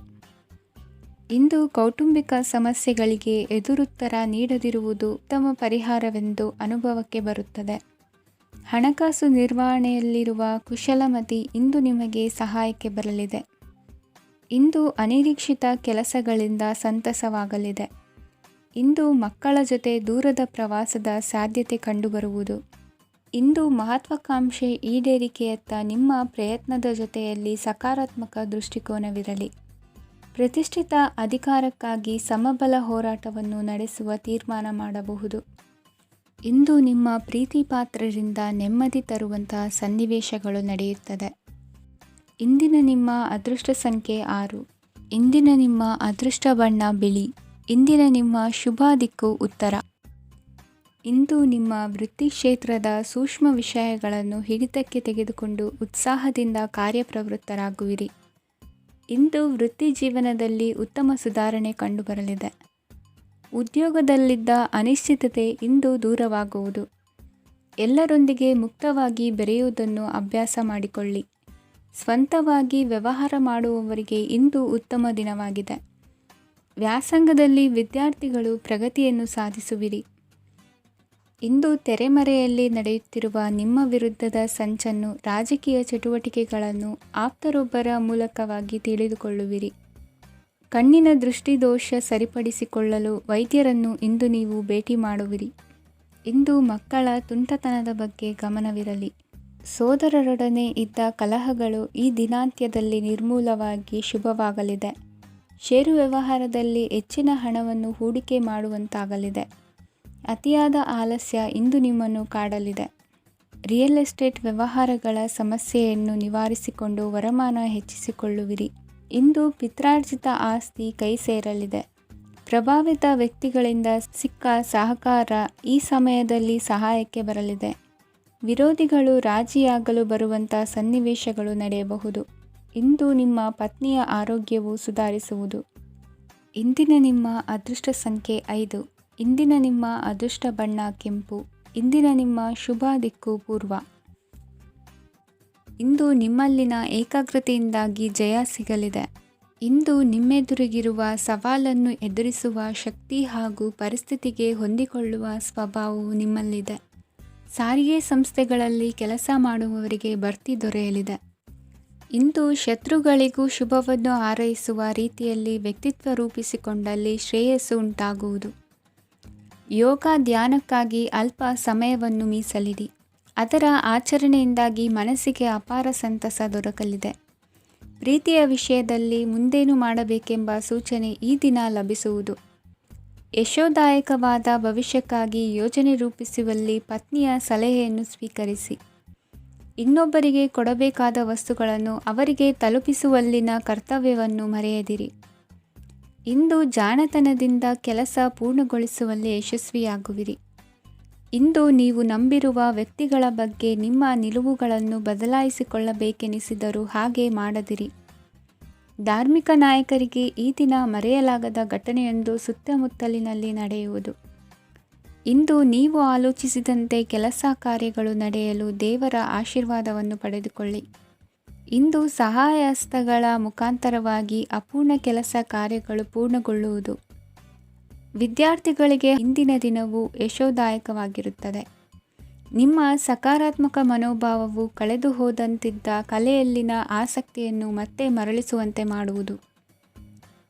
ಇಂದು ಕೌಟುಂಬಿಕ ಸಮಸ್ಯೆಗಳಿಗೆ ಎದುರುತ್ತರ ನೀಡದಿರುವುದು ಉತ್ತಮ ಪರಿಹಾರವೆಂದು ಅನುಭವಕ್ಕೆ ಬರುತ್ತದೆ. ಹಣಕಾಸು ನಿರ್ವಹಣೆಯಲ್ಲಿರುವ ಕುಶಲಮತಿ ಇಂದು ನಿಮಗೆ ಸಹಾಯಕ್ಕೆ ಬರಲಿದೆ. ಇಂದು ಅನಿರೀಕ್ಷಿತ ಕೆಲಸಗಳಿಂದ ಸಂತಸವಾಗಲಿದೆ. ಇಂದು ಮಕ್ಕಳ ಜೊತೆ ದೂರದ ಪ್ರವಾಸದ ಸಾಧ್ಯತೆ ಕಂಡುಬರುವುದು. ಇಂದು ಮಹತ್ವಾಕಾಂಕ್ಷೆ ಈಡೇರಿಕೆಯತ್ತ ನಿಮ್ಮ ಪ್ರಯತ್ನದ ಜೊತೆಯಲ್ಲಿ ಸಕಾರಾತ್ಮಕ ದೃಷ್ಟಿಕೋನವಿರಲಿ. ಪ್ರತಿಷ್ಠಿತ ಅಧಿಕಾರಕ್ಕಾಗಿ ಸಮಬಲ ಹೋರಾಟವನ್ನು ನಡೆಸುವ ತೀರ್ಮಾನ ಮಾಡಬಹುದು. ಇಂದು ನಿಮ್ಮ ಪ್ರೀತಿ ಪಾತ್ರರಿಂದ ನೆಮ್ಮದಿ ತರುವಂತಹ ಸನ್ನಿವೇಶಗಳು ನಡೆಯುತ್ತದೆ. ಇಂದಿನ ನಿಮ್ಮ ಅದೃಷ್ಟ ಸಂಖ್ಯೆ 6. ಇಂದಿನ ನಿಮ್ಮ ಅದೃಷ್ಟ ಬಣ್ಣ ಬಿಳಿ. ಇಂದಿನ ನಿಮ್ಮ ಶುಭ ದಿಕ್ಕು ಉತ್ತರ. ಇಂದು ನಿಮ್ಮ ವೃತ್ತಿ ಕ್ಷೇತ್ರದ ಸೂಕ್ಷ್ಮ ವಿಷಯಗಳನ್ನು ಹಿಡಿತಕ್ಕೆ ತೆಗೆದುಕೊಂಡು ಉತ್ಸಾಹದಿಂದ ಕಾರ್ಯಪ್ರವೃತ್ತರಾಗುವಿರಿ. ಇಂದು ವೃತ್ತಿ ಜೀವನದಲ್ಲಿ ಉತ್ತಮ ಸುಧಾರಣೆ ಕಂಡುಬರಲಿದೆ. ಉದ್ಯೋಗದಲ್ಲಿದ್ದ ಅನಿಶ್ಚಿತತೆ ಇಂದು ದೂರವಾಗುವುದು. ಎಲ್ಲರೊಂದಿಗೆ ಮುಕ್ತವಾಗಿ ಬೆರೆಯುವುದನ್ನು ಅಭ್ಯಾಸ ಮಾಡಿಕೊಳ್ಳಿ. ಸ್ವಂತವಾಗಿ ವ್ಯವಹಾರ ಮಾಡುವವರಿಗೆ ಇಂದು ಉತ್ತಮ ದಿನವಾಗಿದೆ. ವ್ಯಾಸಂಗದಲ್ಲಿ ವಿದ್ಯಾರ್ಥಿಗಳು ಪ್ರಗತಿಯನ್ನು ಸಾಧಿಸುವಿರಿ. ಇಂದು ತೆರೆಮರೆಯಲ್ಲಿ ನಡೆಯುತ್ತಿರುವ ನಿಮ್ಮ ವಿರುದ್ಧದ ಸಂಚನ್ನು, ರಾಜಕೀಯ ಚಟುವಟಿಕೆಗಳನ್ನು ಆಪ್ತರೊಬ್ಬರ ಮೂಲಕವಾಗಿ ತಿಳಿದುಕೊಳ್ಳುವಿರಿ. ಕಣ್ಣಿನ ದೃಷ್ಟಿದೋಷ ಸರಿಪಡಿಸಿಕೊಳ್ಳಲು ವೈದ್ಯರನ್ನು ಇಂದು ನೀವು ಭೇಟಿ ಮಾಡುವಿರಿ. ಇಂದು ಮಕ್ಕಳ ತುಂಟತನದ ಬಗ್ಗೆ ಗಮನವಿರಲಿ. ಸೋದರರೊಡನೆ ಇದ್ದ ಕಲಹಗಳು ಈ ದಿನಾಂತ್ಯದಲ್ಲಿ ನಿರ್ಮೂಲವಾಗಿ ಶುಭವಾಗಲಿದೆ. ಷೇರು ವ್ಯವಹಾರದಲ್ಲಿ ಹೆಚ್ಚಿನ ಹಣವನ್ನು ಹೂಡಿಕೆ ಮಾಡುವಂತಾಗಲಿದೆ. ಅತಿಯಾದ ಆಲಸ್ಯ ಇಂದು ನಿಮ್ಮನ್ನು ಕಾಡಲಿದೆ. ರಿಯಲ್ ಎಸ್ಟೇಟ್ ವ್ಯವಹಾರಗಳ ಸಮಸ್ಯೆಯನ್ನು ನಿವಾರಿಸಿಕೊಂಡು ವರಮಾನ ಹೆಚ್ಚಿಸಿಕೊಳ್ಳುವಿರಿ. ಇಂದು ಪಿತ್ರಾರ್ಜಿತ ಆಸ್ತಿ ಕೈ ಸೇರಲಿದೆ. ಪ್ರಭಾವಿತ ವ್ಯಕ್ತಿಗಳಿಂದ ಸಿಕ್ಕ ಸಹಕಾರ ಈ ಸಮಯದಲ್ಲಿ ಸಹಾಯಕ್ಕೆ ಬರಲಿದೆ. ವಿರೋಧಿಗಳು ರಾಜಿಯಾಗಲು ಬರುವಂಥ ಸನ್ನಿವೇಶಗಳು ನಡೆಯಬಹುದು. ಇಂದು ನಿಮ್ಮ ಪತ್ನಿಯ ಆರೋಗ್ಯವು ಸುಧಾರಿಸುವುದು. ಇಂದಿನ ನಿಮ್ಮ ಅದೃಷ್ಟ ಸಂಖ್ಯೆ 5. ಇಂದಿನ ನಿಮ್ಮ ಅದೃಷ್ಟ ಬಣ್ಣ ಕೆಂಪು. ಇಂದಿನ ನಿಮ್ಮ ಶುಭ ದಿಕ್ಕು ಪೂರ್ವ. ಇಂದು ನಿಮ್ಮಲ್ಲಿನ ಏಕಾಗ್ರತೆಯಿಂದಾಗಿ ಜಯ ಸಿಗಲಿದೆ. ಇಂದು ನಿಮ್ಮೆದುರಿಗಿರುವ ಸವಾಲನ್ನು ಎದುರಿಸುವ ಶಕ್ತಿ ಹಾಗೂ ಪರಿಸ್ಥಿತಿಗೆ ಹೊಂದಿಕೊಳ್ಳುವ ಸ್ವಭಾವವು ನಿಮ್ಮಲ್ಲಿದೆ. ಸಾರಿಗೆ ಸಂಸ್ಥೆಗಳಲ್ಲಿ ಕೆಲಸ ಮಾಡುವವರಿಗೆ ಬಡ್ತಿ ದೊರೆಯಲಿದೆ. ಇಂದು ಶತ್ರುಗಳಿಗೂ ಶುಭವನ್ನು ಹಾರೈಸುವ ರೀತಿಯಲ್ಲಿ ವ್ಯಕ್ತಿತ್ವ ರೂಪಿಸಿಕೊಂಡಲ್ಲಿ ಶ್ರೇಯಸ್ಸು ಉಂಟಾಗುವುದು. ಯೋಗ ಧ್ಯಾನಕ್ಕಾಗಿ ಅಲ್ಪ ಸಮಯವನ್ನು ಮೀಸಲಿಡಿ. ಅದರ ಆಚರಣೆಯಿಂದಾಗಿ ಮನಸ್ಸಿಗೆ ಅಪಾರ ಸಂತಸ ದೊರಕಲಿದೆ. ಪ್ರೀತಿಯ ವಿಷಯದಲ್ಲಿ ಮುಂದೇನು ಮಾಡಬೇಕೆಂಬ ಸೂಚನೆ ಈ ದಿನ ಲಭಿಸುವುದು. ಯಶೋದಾಯಕವಾದ ಭವಿಷ್ಯಕ್ಕಾಗಿ ಯೋಜನೆ ರೂಪಿಸುವಲ್ಲಿ ಪತ್ನಿಯ ಸಲಹೆಯನ್ನು ಸ್ವೀಕರಿಸಿ. ಇನ್ನೊಬ್ಬರಿಗೆ ಕೊಡಬೇಕಾದ ವಸ್ತುಗಳನ್ನು ಅವರಿಗೆ ತಲುಪಿಸುವಲ್ಲಿನ ಕರ್ತವ್ಯವನ್ನು ಮರೆಯದಿರಿ. ಇಂದು ಜಾಣತನದಿಂದ ಕೆಲಸ ಪೂರ್ಣಗೊಳಿಸುವಲ್ಲಿ ಯಶಸ್ವಿಯಾಗುವಿರಿ. ಇಂದು ನೀವು ನಂಬಿರುವ ವ್ಯಕ್ತಿಗಳ ಬಗ್ಗೆ ನಿಮ್ಮ ನಿಲುವುಗಳನ್ನು ಬದಲಾಯಿಸಿಕೊಳ್ಳಬೇಕೆನಿಸಿದರೂ ಹಾಗೆ ಮಾಡದಿರಿ. ಧಾರ್ಮಿಕ ನಾಯಕರಿಗೆ ಈ ದಿನ ಮರೆಯಲಾಗದ ಘಟನೆಯೊಂದು ಸುತ್ತಮುತ್ತಲಿನಲ್ಲಿ ನಡೆಯುವುದು. ಇಂದು ನೀವು ಆಲೋಚಿಸಿದಂತೆ ಕೆಲಸ ಕಾರ್ಯಗಳು ನಡೆಯಲು ದೇವರ ಆಶೀರ್ವಾದವನ್ನು ಪಡೆದುಕೊಳ್ಳಿ. ಇಂದು ಸಹಾಯ ಹಸ್ತಗಳ ಮುಖಾಂತರವಾಗಿ ಅಪೂರ್ಣ ಕೆಲಸ ಕಾರ್ಯಗಳು ಪೂರ್ಣಗೊಳ್ಳುವುದು. ವಿದ್ಯಾರ್ಥಿಗಳಿಗೆ ಇಂದಿನ ದಿನವು ಯಶೋದಾಯಕವಾಗಿರುತ್ತದೆ. ನಿಮ್ಮ ಸಕಾರಾತ್ಮಕ ಮನೋಭಾವವು ಕಳೆದು ಹೋದಂತಿದ್ದ ಕಲೆಯಲ್ಲಿನ ಆಸಕ್ತಿಯನ್ನು ಮತ್ತೆ ಮರಳಿಸುವಂತೆ ಮಾಡುವುದು.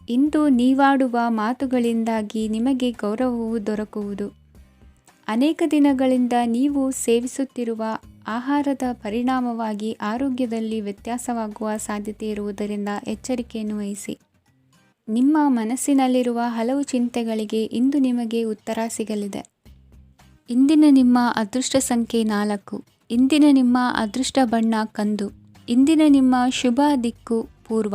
ಇಂದು ನೀವಾಡುವ ಮಾತುಗಳಿಂದಾಗಿ ನಿಮಗೆ ಗೌರವವು ದೊರಕುವುದು. ಅನೇಕ ದಿನಗಳಿಂದ ನೀವು ಸೇವಿಸುತ್ತಿರುವ ಆಹಾರದ ಪರಿಣಾಮವಾಗಿ ಆರೋಗ್ಯದಲ್ಲಿ ವ್ಯತ್ಯಾಸವಾಗುವ ಸಾಧ್ಯತೆ ಇರುವುದರಿಂದ ಎಚ್ಚರಿಕೆಯನ್ನು ವಹಿಸಿ. ನಿಮ್ಮ ಮನಸ್ಸಿನಲ್ಲಿರುವ ಹಲವು ಚಿಂತೆಗಳಿಗೆ ಇಂದು ನಿಮಗೆ ಉತ್ತರ ಸಿಗಲಿದೆ. ಇಂದಿನ ನಿಮ್ಮ ಅದೃಷ್ಟ ಸಂಖ್ಯೆ 4. ಇಂದಿನ ನಿಮ್ಮ ಅದೃಷ್ಟ ಬಣ್ಣ ಕಂದು. ಇಂದಿನ ನಿಮ್ಮ ಶುಭ ದಿಕ್ಕು ಪೂರ್ವ.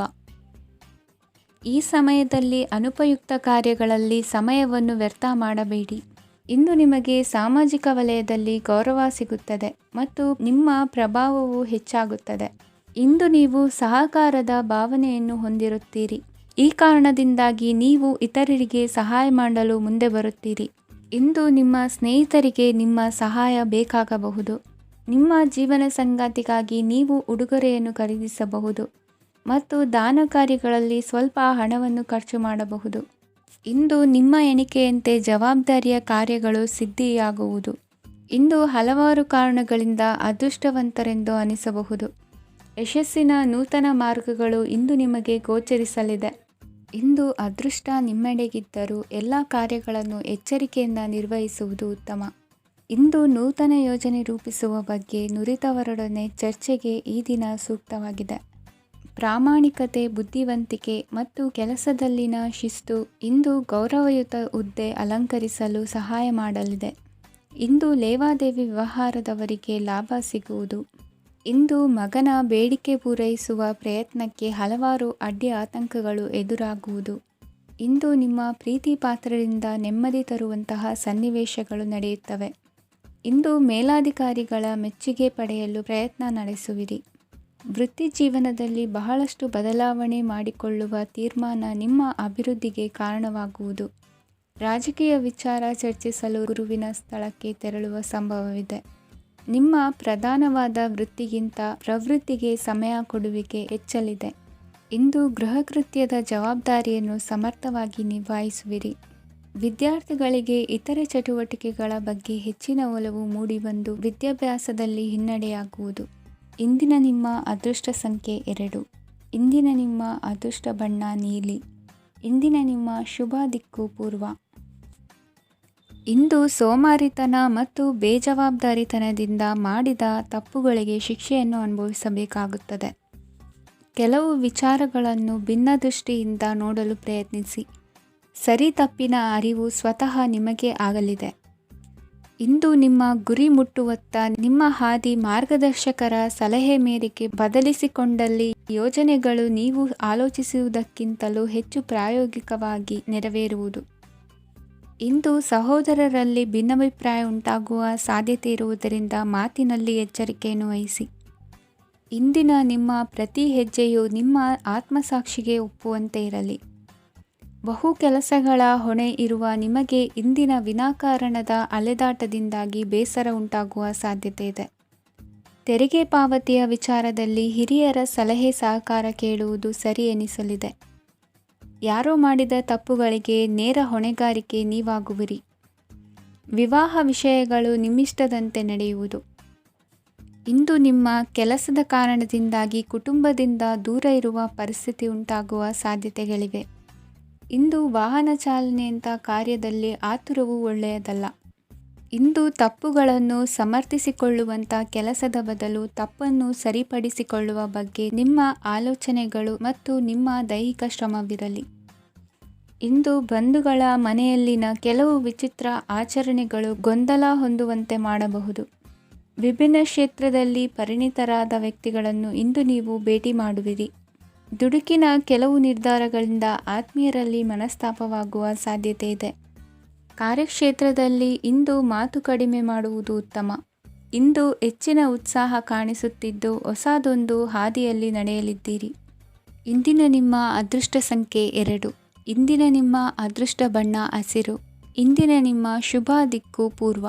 ಈ ಸಮಯದಲ್ಲಿ ಅನುಪಯುಕ್ತ ಕಾರ್ಯಗಳಲ್ಲಿ ಸಮಯವನ್ನು ವ್ಯರ್ಥ ಮಾಡಬೇಡಿ. ಇಂದು ನಿಮಗೆ ಸಾಮಾಜಿಕ ವಲಯದಲ್ಲಿ ಗೌರವ ಸಿಗುತ್ತದೆ ಮತ್ತು ನಿಮ್ಮ ಪ್ರಭಾವವು ಹೆಚ್ಚಾಗುತ್ತದೆ. ಇಂದು ನೀವು ಸಹಕಾರದ ಭಾವನೆಯನ್ನು ಹೊಂದಿರುತ್ತೀರಿ. ಈ ಕಾರಣದಿಂದಾಗಿ ನೀವು ಇತರರಿಗೆ ಸಹಾಯ ಮಾಡಲು ಮುಂದೆ ಬರುತ್ತೀರಿ. ಇಂದು ನಿಮ್ಮ ಸ್ನೇಹಿತರಿಗೆ ನಿಮ್ಮ ಸಹಾಯ ಬೇಕಾಗಬಹುದು. ನಿಮ್ಮ ಜೀವನ ಸಂಗಾತಿಗಾಗಿ ನೀವು ಉಡುಗೊರೆಯನ್ನು ಖರೀದಿಸಬಹುದು ಮತ್ತು ದಾನ ಕಾರ್ಯಗಳಲ್ಲಿ ಸ್ವಲ್ಪ ಹಣವನ್ನು ಖರ್ಚು ಮಾಡಬಹುದು. ಇಂದು ನಿಮ್ಮ ಎಣಿಕೆಯಂತೆ ಜವಾಬ್ದಾರಿಯ ಕಾರ್ಯಗಳು ಸಿದ್ಧಿಯಾಗುವುದು. ಇಂದು ಹಲವಾರು ಕಾರಣಗಳಿಂದ ಅದೃಷ್ಟವಂತರೆಂದು ಅನಿಸಬಹುದು. ಯಶಸ್ಸಿನ ನೂತನ ಮಾರ್ಗಗಳು ಇಂದು ನಿಮಗೆ ಗೋಚರಿಸಲಿದೆ. ಇಂದು ಅದೃಷ್ಟ ನಿಮ್ಮೆಡೆಗಿದ್ದರೂ ಎಲ್ಲ ಕಾರ್ಯಗಳನ್ನು ಎಚ್ಚರಿಕೆಯಿಂದ ನಿರ್ವಹಿಸುವುದು ಉತ್ತಮ. ಇಂದು ನೂತನ ಯೋಜನೆ ರೂಪಿಸುವ ಬಗ್ಗೆ ನುರಿತವರೊಡನೆ ಚರ್ಚೆಗೆ ಈ ದಿನ ಸೂಕ್ತವಾಗಿದೆ. ಪ್ರಾಮಾಣಿಕತೆ, ಬುದ್ಧಿವಂತಿಕೆ ಮತ್ತು ಕೆಲಸದಲ್ಲಿನ ಶಿಸ್ತು ಇಂದು ಗೌರವಯುತ ಹುದ್ದೆ ಅಲಂಕರಿಸಲು ಸಹಾಯ ಮಾಡಲಿದೆ. ಇಂದು ಲೇವಾದೇವಿ ವ್ಯವಹಾರದವರಿಗೆ ಲಾಭ ಸಿಗುವುದು. ಇಂದು ಮಗನ ಬೇಡಿಕೆ ಪೂರೈಸುವ ಪ್ರಯತ್ನಕ್ಕೆ ಹಲವಾರು ಅಡ್ಡಿ ಆತಂಕಗಳು ಎದುರಾಗುವುದು. ಇಂದು ನಿಮ್ಮ ಪ್ರೀತಿ ಪಾತ್ರರಿಂದ ನೆಮ್ಮದಿ ತರುವಂತಹ ಸನ್ನಿವೇಶಗಳು ನಡೆಯುತ್ತವೆ. ಇಂದು ಮೇಲಾಧಿಕಾರಿಗಳ ಮೆಚ್ಚುಗೆ ಪಡೆಯಲು ಪ್ರಯತ್ನ ನಡೆಸುವಿರಿ. ವೃತ್ತಿ ಜೀವನದಲ್ಲಿ ಬಹಳಷ್ಟು ಬದಲಾವಣೆ ಮಾಡಿಕೊಳ್ಳುವ ತೀರ್ಮಾನ ನಿಮ್ಮ ಅಭಿವೃದ್ಧಿಗೆ ಕಾರಣವಾಗುವುದು. ರಾಜಕೀಯ ವಿಚಾರ ಚರ್ಚಿಸಲು ಗುರುವಿನ ಸ್ಥಳಕ್ಕೆ ತೆರಳುವ ಸಂಭವವಿದೆ. ನಿಮ್ಮ ಪ್ರಧಾನವಾದ ವೃತ್ತಿಗಿಂತ ಪ್ರವೃತ್ತಿಗೆ ಸಮಯ ಕೊಡುವಿಕೆ ಹೆಚ್ಚಲಿದೆ. ಇಂದು ಗೃಹ ಕೃತ್ಯದ ಜವಾಬ್ದಾರಿಯನ್ನು ಸಮರ್ಥವಾಗಿ ನಿಭಾಯಿಸುವಿರಿ. ವಿದ್ಯಾರ್ಥಿಗಳಿಗೆ ಇತರೆ ಚಟುವಟಿಕೆಗಳ ಬಗ್ಗೆ ಹೆಚ್ಚಿನ ಒಲವು ಮೂಡಿಬಂದು ವಿದ್ಯಾಭ್ಯಾಸದಲ್ಲಿ ಹಿನ್ನಡೆಯಾಗುವುದು. ಇಂದಿನ ನಿಮ್ಮ ಅದೃಷ್ಟ ಸಂಖ್ಯೆ 2. ಇಂದಿನ ನಿಮ್ಮ ಅದೃಷ್ಟ ಬಣ್ಣ ನೀಲಿ. ಇಂದಿನ ನಿಮ್ಮ ಶುಭ ದಿಕ್ಕು ಪೂರ್ವ. ಇಂದು ಸೋಮಾರಿತನ ಮತ್ತು ಬೇಜವಾಬ್ದಾರಿತನದಿಂದ ಮಾಡಿದ ತಪ್ಪುಗಳಿಗೆ ಶಿಕ್ಷೆಯನ್ನು ಅನುಭವಿಸಬೇಕಾಗುತ್ತದೆ. ಕೆಲವು ವಿಚಾರಗಳನ್ನು ಭಿನ್ನ ದೃಷ್ಟಿಯಿಂದ ನೋಡಲು ಪ್ರಯತ್ನಿಸಿ. ಸರಿ ತಪ್ಪಿನ ಅರಿವು ಸ್ವತಃ ನಿಮಗೆ ಆಗಲಿದೆ. ಇಂದು ನಿಮ್ಮ ಗುರಿ ಮುಟ್ಟುವತ್ತ ನಿಮ್ಮ ಹಾದಿ ಮಾರ್ಗದರ್ಶಕರ ಸಲಹೆ ಮೇರೆಗೆ ಬದಲಿಸಿಕೊಂಡಲ್ಲಿ ಯೋಜನೆಗಳು ನೀವು ಆಲೋಚಿಸುವುದಕ್ಕಿಂತಲೂ ಹೆಚ್ಚು ಪ್ರಾಯೋಗಿಕವಾಗಿ ನೆರವೇರುವುದು. ಇಂದು ಸಹೋದರರಲ್ಲಿ ಭಿನ್ನಾಭಿಪ್ರಾಯ ಉಂಟಾಗುವ ಸಾಧ್ಯತೆ ಇರುವುದರಿಂದ ಮಾತಿನಲ್ಲಿ ಎಚ್ಚರಿಕೆಯನ್ನು ವಹಿಸಿ. ಇಂದಿನ ನಿಮ್ಮ ಪ್ರತಿ ಹೆಜ್ಜೆಯು ನಿಮ್ಮ ಆತ್ಮಸಾಕ್ಷಿಗೆ ಒಪ್ಪುವಂತೆ ಇರಲಿ. ಬಹು ಕೆಲಸಗಳ ಹೊಣೆ ಇರುವ ನಿಮಗೆ ಇಂದಿನ ವಿನಾಕಾರಣದ ಅಲೆದಾಟದಿಂದಾಗಿ ಬೇಸರ ಉಂಟಾಗುವ ಸಾಧ್ಯತೆ ಇದೆ. ತೆರಿಗೆ ಪಾವತಿಯ ವಿಚಾರದಲ್ಲಿ ಹಿರಿಯರ ಸಲಹೆ ಸಹಕಾರ ಕೇಳುವುದು ಸರಿ ಎನಿಸಲಿದೆ. ಯಾರೋ ಮಾಡಿದ ತಪ್ಪುಗಳಿಗೆ ನೇರ ಹೊಣೆಗಾರಿಕೆ ನೀವಾಗುವಿರಿ. ವಿವಾಹ ವಿಷಯಗಳು ನಿಮ್ಮಿಷ್ಟದಂತೆ ನಡೆಯುವುದು. ಇಂದು ನಿಮ್ಮ ಕೆಲಸದ ಕಾರಣದಿಂದಾಗಿ ಕುಟುಂಬದಿಂದ ದೂರ ಇರುವ ಪರಿಸ್ಥಿತಿ ಉಂಟಾಗುವ ಸಾಧ್ಯತೆಗಳಿವೆ. ಇಂದು ವಾಹನ ಚಾಲನೆಯಂಥ ಕಾರ್ಯದಲ್ಲಿ ಆತುರವು ಒಳ್ಳೆಯದಲ್ಲ. ಇಂದು ತಪ್ಪುಗಳನ್ನು ಸಮರ್ಥಿಸಿಕೊಳ್ಳುವಂಥ ಕೆಲಸದ ಬದಲು ತಪ್ಪನ್ನು ಸರಿಪಡಿಸಿಕೊಳ್ಳುವ ಬಗ್ಗೆ ನಿಮ್ಮ ಆಲೋಚನೆಗಳು ಮತ್ತು ನಿಮ್ಮ ದೈಹಿಕ ಶ್ರಮವಿರಲಿ. ಇಂದು ಬಂಧುಗಳ ಮನೆಯಲ್ಲಿನ ಕೆಲವು ವಿಚಿತ್ರ ಆಚರಣೆಗಳು ಗೊಂದಲ ಹೊಂದುವಂತೆ ಮಾಡಬಹುದು. ವಿಭಿನ್ನ ಕ್ಷೇತ್ರದಲ್ಲಿ ಪರಿಣಿತರಾದ ವ್ಯಕ್ತಿಗಳನ್ನು ಇಂದು ನೀವು ಭೇಟಿ ಮಾಡುವಿರಿ. ದುಡುಕಿನ ಕೆಲವು ನಿರ್ಧಾರಗಳಿಂದ ಆತ್ಮೀಯರಲ್ಲಿ ಮನಸ್ತಾಪವಾಗುವ ಸಾಧ್ಯತೆ ಇದೆ. ಕಾರ್ಯಕ್ಷೇತ್ರದಲ್ಲಿ ಇಂದು ಮಾತು ಕಡಿಮೆ ಮಾಡುವುದು ಉತ್ತಮ. ಇಂದು ಹೆಚ್ಚಿನ ಉತ್ಸಾಹ ಕಾಣಿಸುತ್ತಿದ್ದು ಹೊಸದೊಂದು ಹಾದಿಯಲ್ಲಿ ನಡೆಯಲಿದ್ದೀರಿ. ಇಂದಿನ ನಿಮ್ಮ ಅದೃಷ್ಟ ಸಂಖ್ಯೆ 2. ಇಂದಿನ ನಿಮ್ಮ ಅದೃಷ್ಟ ಬಣ್ಣ ಹಸಿರು. ಇಂದಿನ ನಿಮ್ಮ ಶುಭ ದಿಕ್ಕು ಪೂರ್ವ.